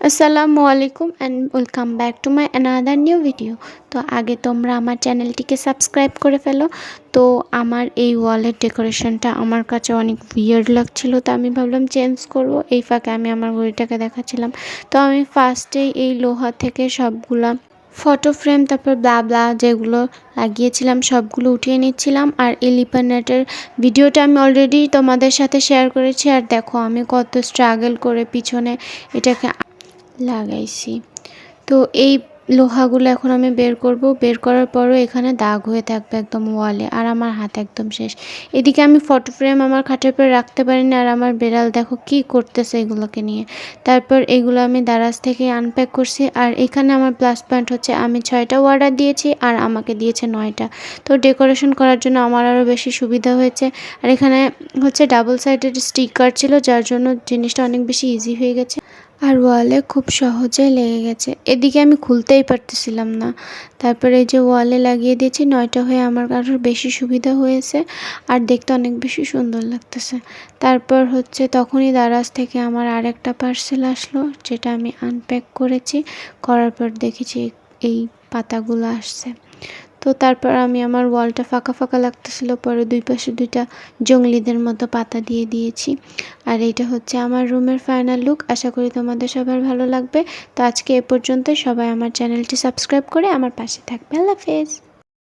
আসসালামু আলাইকুম and welcome back to my another new video. তো আগে তোমরা আমার চ্যানেলটিকে সাবস্ক্রাইব করে ফেলো। তো আমার এই ওয়ালের ডেকোরেশনটা আমার কাছে অনেক উইয়ার্ড লাগছিল, তো আমি ভাবলাম চেঞ্জ করব। এই ফাঁকে আমি আমার ঘড়িটাকে দেখাচ্ছিলাম। তো আমি ফার্স্টেই এই লোহা থেকে সবগুলা ফটো ফ্রেম, তারপর ব্লা যেগুলো লাগিয়েছিলাম সবগুলো উঠিয়ে নিচ্ছিলাম। আর এই লিপানেটের ভিডিওটা আমি অলরেডি তোমাদের সাথে শেয়ার করেছি। আর দেখো আমি কত স্ট্রাগল করে পিছনে এটাকে লাগাইছি। তো এই লোহাগুলো এখন আমি বের করব। বের করার পরও এখানে দাগ হয়ে থাকবে একদম ওয়ালে, আর আমার হাত একদম শেষ। এদিকে আমি ফটো ফ্রেম আমার খাটের উপরে রাখতে পারিনি, আর আমার বেড়াল দেখো কি করতেছে এগুলোকে নিয়ে। তারপর এগুলো আমি দারাজ থেকে আনপ্যাক করছি। আর এখানে আমার প্লাস পয়েন্ট হচ্ছে আমি 6টা অর্ডার দিয়েছি আর আমাকে দিয়েছে 9টা। তো ডেকোরেশন করার জন্য আমার আরও বেশি সুবিধা হয়েছে। আর এখানে হচ্ছে ডাবল সাইডেড স্টিকার ছিল, যার জন্য জিনিসটা অনেক বেশি ইজি হয়ে গেছে আর ওয়ালে খুব সহজে লেগে গেছে। এদিকে আমি খুলতেই পারতেছিলাম না। তারপরে এই যে ওয়ালে লাগিয়ে দিয়েছি, 9টা হয়ে আমার আরও বেশি সুবিধা হয়েছে আর দেখতে অনেক বেশি সুন্দর লাগতেছে। তারপর হচ্ছে তখনই দারাজ থেকে আমার আরেকটা পার্সেল আসলো, যেটা আমি আনপ্যাক করেছি। করার পর দেখেছি এই পাতাগুলো আসছে। তো তারপর আমি আমার ওয়ালটা ফাঁকা ফাঁকা লাগতেছিল, পরে দুই পাশে দুইটা জংলিদের মতো পাতা দিয়ে দিয়েছি। আর এইটা হচ্ছে আমার রুমের ফাইনাল লুক। আশা করি তোমাদের সবার ভালো লাগবে। তো আজকে এ পর্যন্ত। সবাই আমার চ্যানেলটি সাবস্ক্রাইব করে আমার পাশে থাকবে। আল্লাহ হাফেজ।